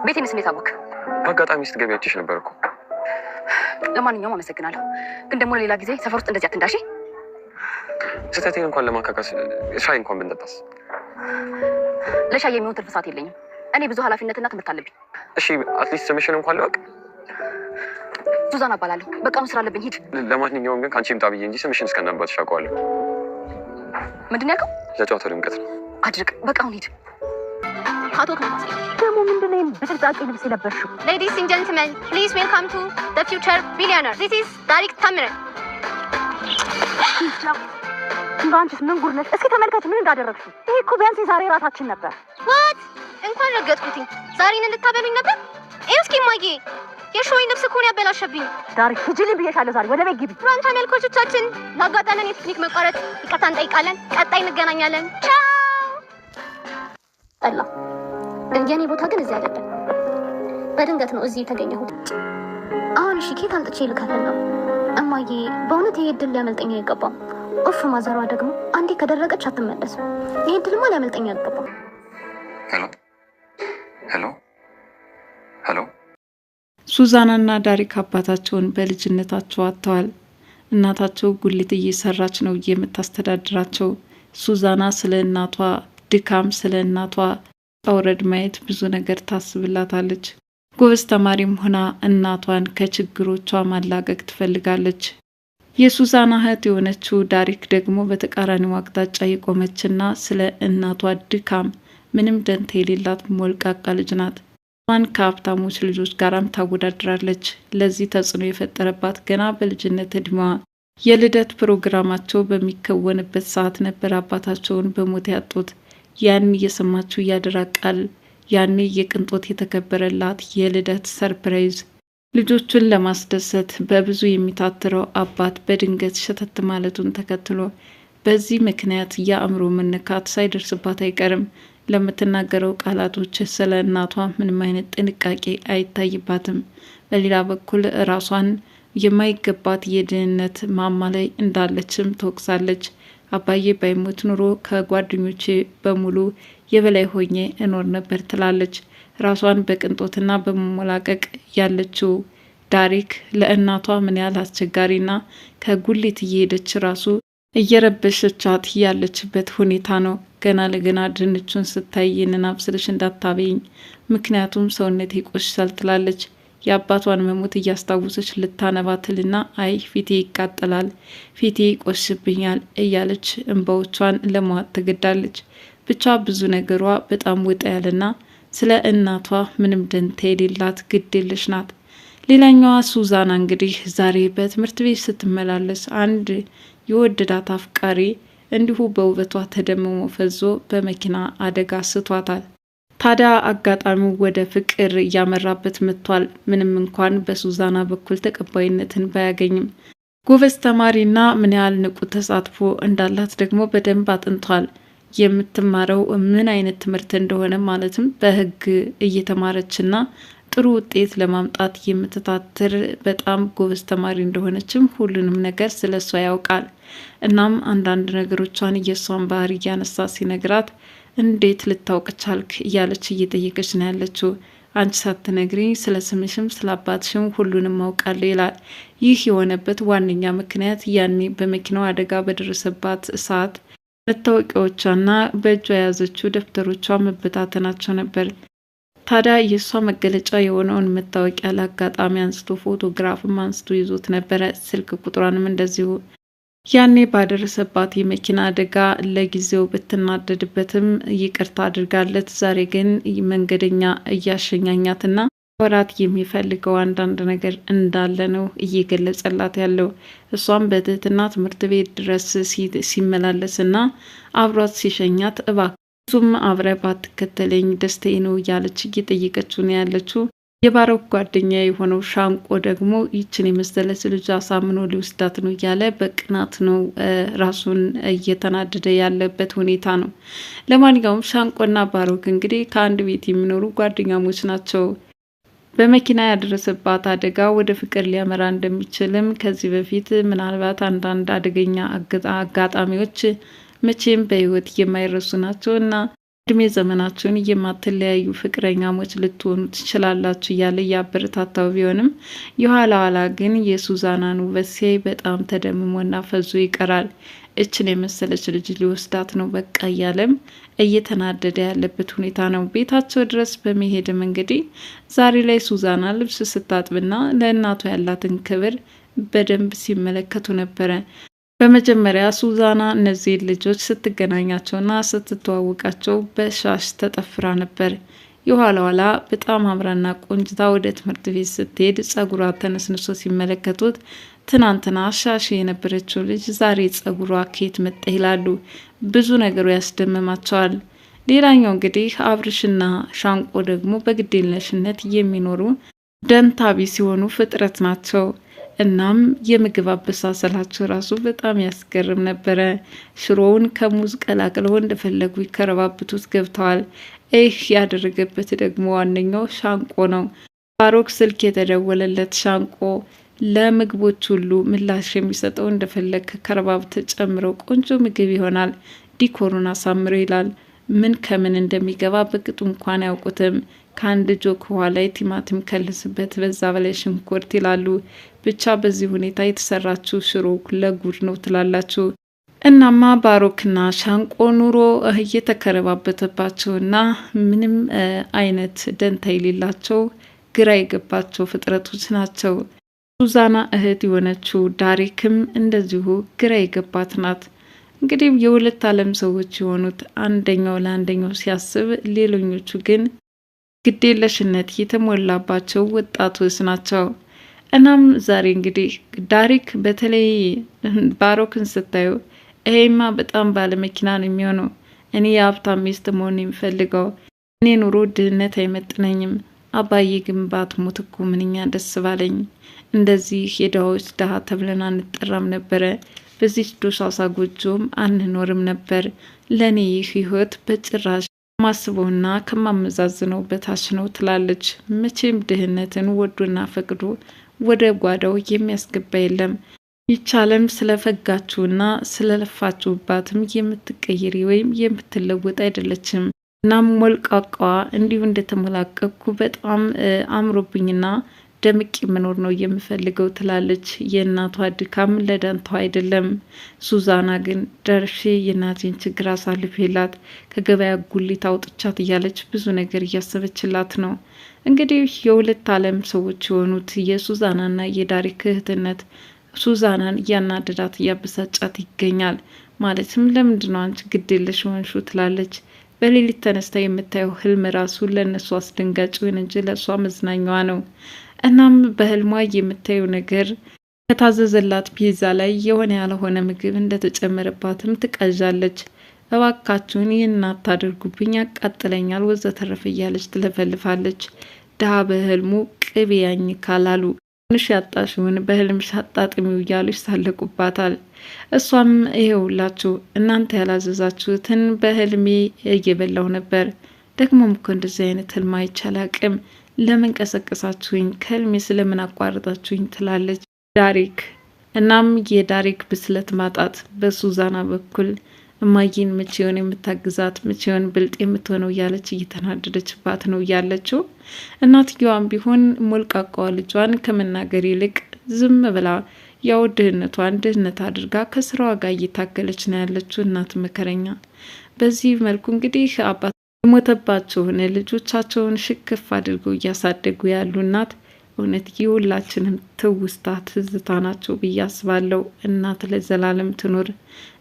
ቤቴን ስሜት አወክ። በአጋጣሚ ስትገቢ አይቼሽ ነበር እኮ። ለማንኛውም አመሰግናለሁ፣ ግን ደግሞ ሌላ ጊዜ ሰፈር ውስጥ እንደዚህ አትንዳሽ። ስህተቴን እንኳን ለማካካስ ሻይ እንኳን ብንጠጣስ? ለሻይ የሚሆን ትርፍ ሰዓት የለኝም። እኔ ብዙ ኃላፊነትና ትምህርት አለብኝ። እሺ አትሊስት ስምሽን እንኳን ልወቅ። ሱዛን እባላለሁ። በቃ አሁን ስራ አለብኝ፣ ሂድ። ለማንኛውም ግን ከአንቺ ይምጣ ብዬ እንጂ ስምሽን እስከናባትሽ አውቀዋለሁ። ምንድን ነው ያልከው? ለጨዋታው ድምቀት ነው። አድርቅ፣ በቃ አሁን ሂድ። አቶ ክላስ ደግሞ ምንድነው በስልጣቂ ልብስ የለበሽው? Ladies and gentlemen, please welcome to the future billionaire. This is Darik Tamire. አንቺስ ምን ጉድ ነሽ? እስኪ ተመልከች ምን እንዳደረግሽ። ይሄ እኮ ቢያንስ ዛሬ ራታችን ነበር። What? እንኳን ረገጥኩትኝ። ዛሬን እንድታበሉኝ ነበር? እስኪ ማጊ የሾይ ልብስ እኮ ነው ያበላሸብኝ። ዳሪክ ሂጂልኝ ብዬሻለሁ። ዛሬ ወደ ቤት ግቢ። ፕሮግራም ተመልካቾቻችን ላጋጠመን የቴክኒክ መቋረጥ ይቅርታ እንጠይቃለን። ቀጣይ እንገናኛለን። ቻው። ጠላ የኔ ቦታ ግን እዚህ አይደለም። በድንገት ነው እዚህ የተገኘሁት። አሁን እሺ ኬት አምጥቼ ልከፍል ነው? እማዬ በእውነት ይሄ እድል ሊያመልጠኝ አይገባም። ኦፍ ማዘሯ ደግሞ አንዴ ከደረቀች አትመለስም። ይሄ እድልማ ሊያመልጠኝ አይገባም። ሄሎ ሄሎ ሄሎ። ሱዛናና ዳሪክ አባታቸውን በልጅነታቸው አጥተዋል። እናታቸው ጉሊት እየሰራች ነው የምታስተዳድራቸው። ሱዛና ስለ እናቷ ድካም፣ ስለ እናቷ አውረድ ማየት ብዙ ነገር ታስብላታለች። ጎበዝ ተማሪም ሆና እናቷን ከችግሮቿ ማላቀቅ ትፈልጋለች። የሱዛና እህት የሆነችው ዳሪክ ደግሞ በተቃራኒው አቅጣጫ የቆመችና ስለ እናቷ ድካም ምንም ደንታ የሌላት ሞልቃቃ ልጅ ናት። ማን ከሀብታሞች ልጆች ጋራም ታወዳድራለች። ለዚህ ተጽዕኖ የፈጠረባት ገና በልጅነት እድሜዋ የልደት ፕሮግራማቸው በሚከወንበት ሰዓት ነበር አባታቸውን በሞት ያጡት። ያን እየሰማችው ያደራቃል። ያኔ የቅንጦት የተከበረላት የልደት ሰርፕራይዝ ልጆቹን ለማስደሰት በብዙ የሚታትረው አባት በድንገት ሸተት ማለቱን ተከትሎ በዚህ ምክንያት የአእምሮ መነካት ሳይደርስባት አይቀርም። ለምትናገረው ቃላቶች ስለ እናቷ ምንም አይነት ጥንቃቄ አይታይባትም። በሌላ በኩል ራሷን የማይገባት የድህነት ማማ ላይ እንዳለችም ትወቅሳለች። አባዬ ባይሞት ኑሮ ከጓደኞቼ በሙሉ የበላይ ሆኜ እኖር ነበር ትላለች። ራሷን በቅንጦትና በመሞላቀቅ ያለችው ዳሪክ ለእናቷ ምን ያህል አስቸጋሪና ከጉሊት እየሄደች ራሱ እየረበሸቻት ያለችበት ሁኔታ ነው። ገና ለገና ድንቹን ስታይ ይህንን አብስልሽ እንዳታበይኝ፣ ምክንያቱም ሰውነቴ ይቆሽሻል ትላለች። የአባቷን መሞት እያስታወሰች ልታነባትልና አይ ፊቴ ይቃጠላል፣ ፊቴ ይቆሽብኛል እያለች እንባዎቿን ለመዋጥ ትገዳለች። ብቻ ብዙ ነገሯ በጣም ወጣ ያለና ስለ እናቷ ምንም ደንታ የሌላት ግዴለሽ ናት። ሌላኛዋ ሱዛና እንግዲህ ዛሬ በትምህርት ቤት ስትመላለስ አንድ የወደዳት አፍቃሪ እንዲሁ በውበቷ ተደምሞ ፈዞ በመኪና አደጋ ስቷታል። ታዲያ አጋጣሚው ወደ ፍቅር እያመራበት መጥቷል። ምንም እንኳን በሱዛና በኩል ተቀባይነትን ባያገኝም ጎበዝ ተማሪና ምን ያህል ንቁ ተሳትፎ እንዳላት ደግሞ በደንብ አጥንቷል። የምትማረው ምን አይነት ትምህርት እንደሆነ ማለትም በሕግ እየተማረችና ጥሩ ውጤት ለማምጣት የምትታትር በጣም ጎበዝ ተማሪ እንደሆነችም ሁሉንም ነገር ስለሷ ያውቃል። እናም አንዳንድ ነገሮቿን የሷን ባህሪ እያነሳ ሲነግራት እንዴት ልታውቅ ቻልክ እያለች እየጠየቀች ነው ያለችው። አንቺ ሳትነግሪኝ ስለ ስምሽም ስለ አባትሽም ሁሉንም አውቃለሁ ይላል። ይህ የሆነበት ዋነኛ ምክንያት ያኔ በመኪናው አደጋ በደረሰባት ሰዓት መታወቂያዎቿና በእጇ የያዘችው ደብተሮቿ መበታተናቸው ነበር። ታዲያ የእሷ መገለጫ የሆነውን መታወቂያ ለአጋጣሚ አንስቶ ፎቶግራፍም አንስቶ ይዞት ነበረ። ስልክ ቁጥሯንም እንደዚሁ። ያኔ ባደረሰባት የመኪና አደጋ ለጊዜው ብትናደድበትም ይቅርታ አድርጋለት ዛሬ ግን መንገደኛ እያሸኛኛትና ወራት የሚፈልገው አንዳንድ ነገር እንዳለ ነው እየገለጸላት ያለው። እሷም በትህትና ትምህርት ቤት ድረስ ሲመላለስና አብሯት ሲሸኛት እባክህ አብረ ባትከተለኝ ደስታዬ ነው እያለች እየጠየቀችው ነው ያለችው። የባሮክ ጓደኛ የሆነው ሻንቆ ደግሞ ይችን የመሰለች ልጅ አሳምኖ ሊወስዳት ነው እያለ በቅናት ነው ራሱን እየተናደደ ያለበት ሁኔታ ነው። ለማንኛውም ሻንቆና ባሮክ እንግዲህ ከአንድ ቤት የሚኖሩ ጓደኛሞች ናቸው። በመኪና ያደረሰባት አደጋ ወደ ፍቅር ሊያመራ እንደሚችልም ከዚህ በፊት ምናልባት አንዳንድ አደገኛ አጋጣሚዎች መቼም በህይወት የማይረሱ ናቸውና እድሜ ዘመናችሁን የማትለያዩ ፍቅረኛሞች ልትሆኑ ትችላላችሁ እያለ ያበረታታው ቢሆንም የኋላ ግን የሱዛናን ውበት ሲያይ በጣም ተደምሞና ፈዞ ይቀራል። እችን የመሰለች ልጅ ሊወስዳት ነው በቃ እያለም እየተናደደ ያለበት ሁኔታ ነው። ቤታቸው ድረስ በመሄድም እንግዲህ ዛሬ ላይ ሱዛና ልብስ ስታጥብና ለእናቷ ያላትን ክብር በደንብ ሲመለከቱ ነበረ። በመጀመሪያ ሱዛና እነዚህ ልጆች ስትገናኛቸውና ስትተዋወቃቸው በሻሽ ተጠፍራ ነበር። የኋላ በጣም አምራና ቆንጅታ ወደ ትምህርት ቤት ስትሄድ ጸጉሯ ተነስንሶ ሲመለከቱት ትናንትና ሻሽ የነበረችው ልጅ ዛሬ ጸጉሯ ከየት መጣ ይላሉ። ብዙ ነገሩ ያስደምማቸዋል። ሌላኛው እንግዲህ አብርሽና ሻንቆ ደግሞ በግዴለሽነት የሚኖሩ ደንታቢ ሲሆኑ ፍጥረት ናቸው። እናም የምግብ አበሳሰላቸው ራሱ በጣም ያስገርም ነበረ። ሽሮውን ከሙዝ ቀላቅለው እንደፈለጉ ይከረባብቱት ገብተዋል። ያደረገበት ደግሞ ዋነኛው ሻንቆ ነው። ባሮክ ስልክ የተደወለለት ሻንቆ ለምግቦች ሁሉ ምላሽ የሚሰጠው እንደፈለግ ከረባብት ጨምረው ቆንጆ ምግብ ይሆናል፣ ዲኮሩን አሳምሮ ይላል። ምን ከምን እንደሚገባ በቅጡ እንኳን አያውቁትም። ከአንድ ጆክ ውሃ ላይ ቲማቲም ከልስበት፣ በዛ በላይ ሽንኩርት ይላሉ። ብቻ በዚህ ሁኔታ የተሰራችው ሽሮ ለጉድ ነው ትላላችሁ። እናማ ባሮክና ሻንቆ ኑሮ እየተከረባበተባቸውና ምንም አይነት ደንታ የሌላቸው ግራ የገባቸው ፍጥረቶች ናቸው። ሱዛና እህት የሆነችው ዳሪክም እንደዚሁ ግራ የገባት ናት። እንግዲህ የሁለት ዓለም ሰዎች የሆኑት አንደኛው ለአንደኛው ሲያስብ፣ ሌሎኞቹ ግን ግዴለሽነት የተሞላባቸው ወጣቶች ናቸው። እናም ዛሬ እንግዲህ ዳሪክ በተለይ ባሮክን ስታዩ ይሄማ በጣም ባለመኪና ነው የሚሆነው፣ እኔ የሀብታም ሚስት መሆን የሚፈልገው፣ እኔ ኑሮ ድህነት አይመጥነኝም፣ አባዬ ግን ባትሞት እኮ ምንኛ ደስ ባለኝ፣ እንደዚህ የድሃዎች ድሃ ተብለን አንጠራም ነበረ፣ በዚህ ዶሳሳ ጎጆም አንኖርም ነበር፣ ለእኔ ይህ ህይወት በጭራሽ ማስበውና ከማመዛዝነው በታች ነው ትላለች። መቼም ድህነትን ወዶና ፈቅዶ ወደ ጓዳው የሚያስገባ የለም። ይቻለም ስለፈጋችሁና ስለለፋችሁባትም የምትቀይሪ ወይም የምትለወጥ አይደለችም። እናም ሞልቃቋ እንዲሁ እንደተሞላቀኩ በጣም አምሮብኝና ደምቅ መኖር ነው የምፈልገው ትላለች። የእናቷ ድካም ለዳንታው አይደለም። ሱዛና ግን ደርሼ የእናቴን ችግር አሳልፌላት ከገበያ ጉሊት አውጥቻት እያለች ብዙ ነገር እያሰበችላት ነው። እንግዲህ የሁለት ዓለም ሰዎች የሆኑት የሱዛናና የዳሪክ እህትነት ሱዛናን እያናደዳት እያበሳጫት ይገኛል። ማለትም ለምንድነው አንቺ ግዴለሽ ሆንሹ ትላለች። በሌሊት ተነስታ የምታየው ህልም ራሱ ለእነሱ አስደንጋጭ ሆነ እንጂ ለእሷ መዝናኛዋ ነው። እናም በህልሟ የምታየው ነገር ከታዘዘላት ፒዛ ላይ የሆነ ያልሆነ ምግብ እንደተጨመረባትም ትቀዣለች። እባካችሁን ይህን አታድርጉብኝ፣ ያቃጥለኛል፣ ወዘተረፈ እያለች ትለፈልፋለች። ድሀ በህልሙ ቅቤ ያኝካል አሉ። ትንሽ ያጣሽውን በህልምሽ አጣጥሚው እያሉ ይሳለቁባታል። እሷም ይሄውላችሁ እናንተ ያላዘዛችሁትን በህልሜ እየበላው ነበር፣ ደግሞም እኮ እንደዚህ አይነት ህልም አይቻል አቅም፣ ለምን ቀሰቀሳችሁኝ? ከህልሜ ስለምን አቋርጣችሁኝ? ትላለች ዳሪክ። እናም የዳሪክ ብስለት ማጣት በሱዛና በኩል እማዬን መቼውን የምታግዛት መቼውን ብልጥ የምትሆነው እያለች እየተናደደችባት ነው ያለችው። እናትየዋም ቢሆን ሞልቃቋዋ ልጇን ከመናገር ይልቅ ዝም ብላ ያው ድህነቷን ድህነት አድርጋ ከስራዋ ጋር እየታገለች ነው ያለችው። እናት መከረኛ። በዚህ መልኩ እንግዲህ አባት የሞተባቸውን ልጆቻቸውን ሽክፍ አድርገው እያሳደጉ ያሉ እናት እውነት የሁላችንም ትውስታ ትዝታ ናቸው ብዬ አስባለሁ። እናት ለዘላለም ትኑር።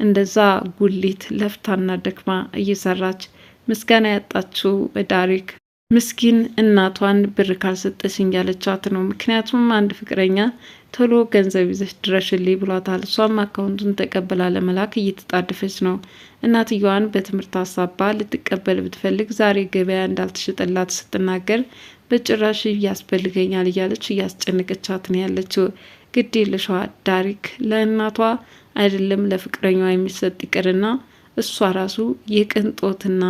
እንደዛ ጉሊት ለፍታና ደክማ እየሰራች ምስጋና ያጣችው ዳሪክ ምስኪን እናቷን ብር ካልሰጠሽኝ ያለቻት ነው። ምክንያቱም አንድ ፍቅረኛ ቶሎ ገንዘብ ይዘሽ ድረሽልኝ ብሏታል። እሷም አካውንቱን ተቀበላ ለመላክ እየተጣደፈች ነው። እናትየዋን በትምህርት ሀሳባ ልትቀበል ብትፈልግ ዛሬ ገበያ እንዳልተሸጠላት ስትናገር በጭራሽ ያስፈልገኛል እያለች እያስጨነቀቻት ነው ያለችው። ግድ የለሽዋ ዳሪክ ለእናቷ አይደለም ለፍቅረኛዋ የሚሰጥ ይቅርና እሷ ራሱ የቅንጦትና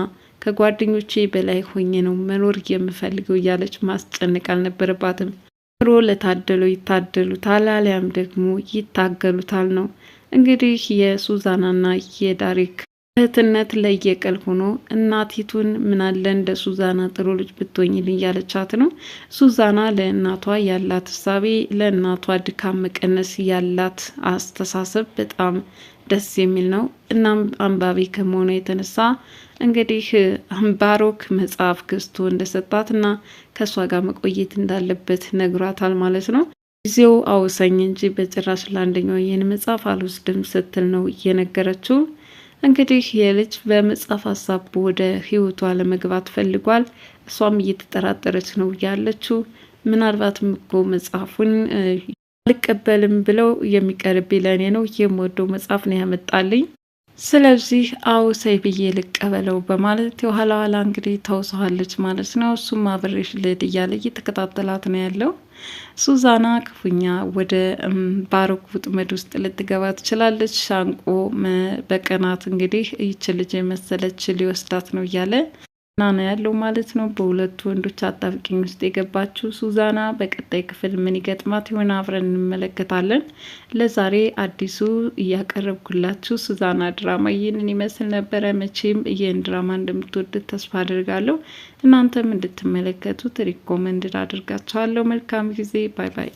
ከጓደኞቼ በላይ ሆኜ ነው መኖር የምፈልገው እያለች ማስጨነቅ አልነበረባትም። ሮ ለታደለው ይታደሉታል አሊያም ደግሞ ይታገሉታል ነው እንግዲህ የሱዛናና የዳሪክ እህትነት ለየቀል ሆኖ እናቲቱን ምናለ እንደ ሱዛና ጥሩ ልጅ ብትሆኝልኝ እያለቻት ነው። ሱዛና ለእናቷ ያላት እሳቤ ለእናቷ ድካም መቀነስ ያላት አስተሳሰብ በጣም ደስ የሚል ነው። እናም አንባቢ ከመሆኑ የተነሳ እንግዲህ ባሮክ መጽሐፍ ገዝቶ እንደሰጣትና ከሷ ጋር መቆየት እንዳለበት ነግሯታል ማለት ነው። ጊዜው አውሰኝ እንጂ በጭራሽ ለአንደኛው ይህን መጽሐፍ አልወስድም ስትል ነው እየነገረችው። እንግዲህ የልጅ በመጽሐፍ ሀሳብ ወደ ህይወቷ ለመግባት ፈልጓል። እሷም እየተጠራጠረች ነው ያለችው። ምናልባትም እኮ መጽሐፉን አልቀበልም ብለው የሚቀርብ ለኔ ነው የምወደው መጽሐፍ ነው ያመጣልኝ፣ ስለዚህ አውሰይ ብዬ ልቀበለው በማለት የኋላ ኋላ እንግዲህ ታውሰዋለች ማለት ነው። እሱም አብሬሽ ልሂድ እያለ እየተከታተላት ነው ያለው። ሱዛና ክፉኛ ወደ ባሮክ ውጥመድ ውስጥ ልትገባ ትችላለች። ሻንቆ በቀናት እንግዲህ ይች ልጅ የመሰለች ሊወስዳት ነው እያለ ነው ያለው ማለት ነው። በሁለቱ ወንዶች አጣብቂኝ ውስጥ የገባችው ሱዛና በቀጣይ ክፍል ምን ይገጥማት ይሆን አብረን እንመለከታለን። ለዛሬ አዲሱ እያቀረብኩላችሁ ሱዛና ድራማ ይህንን ይመስል ነበረ። መቼም ይህን ድራማ እንደምትወዱት ተስፋ አድርጋለሁ። እናንተም እንድትመለከቱት ሪኮመንድ አድርጋችኋለሁ። መልካም ጊዜ። ባይ ባይ።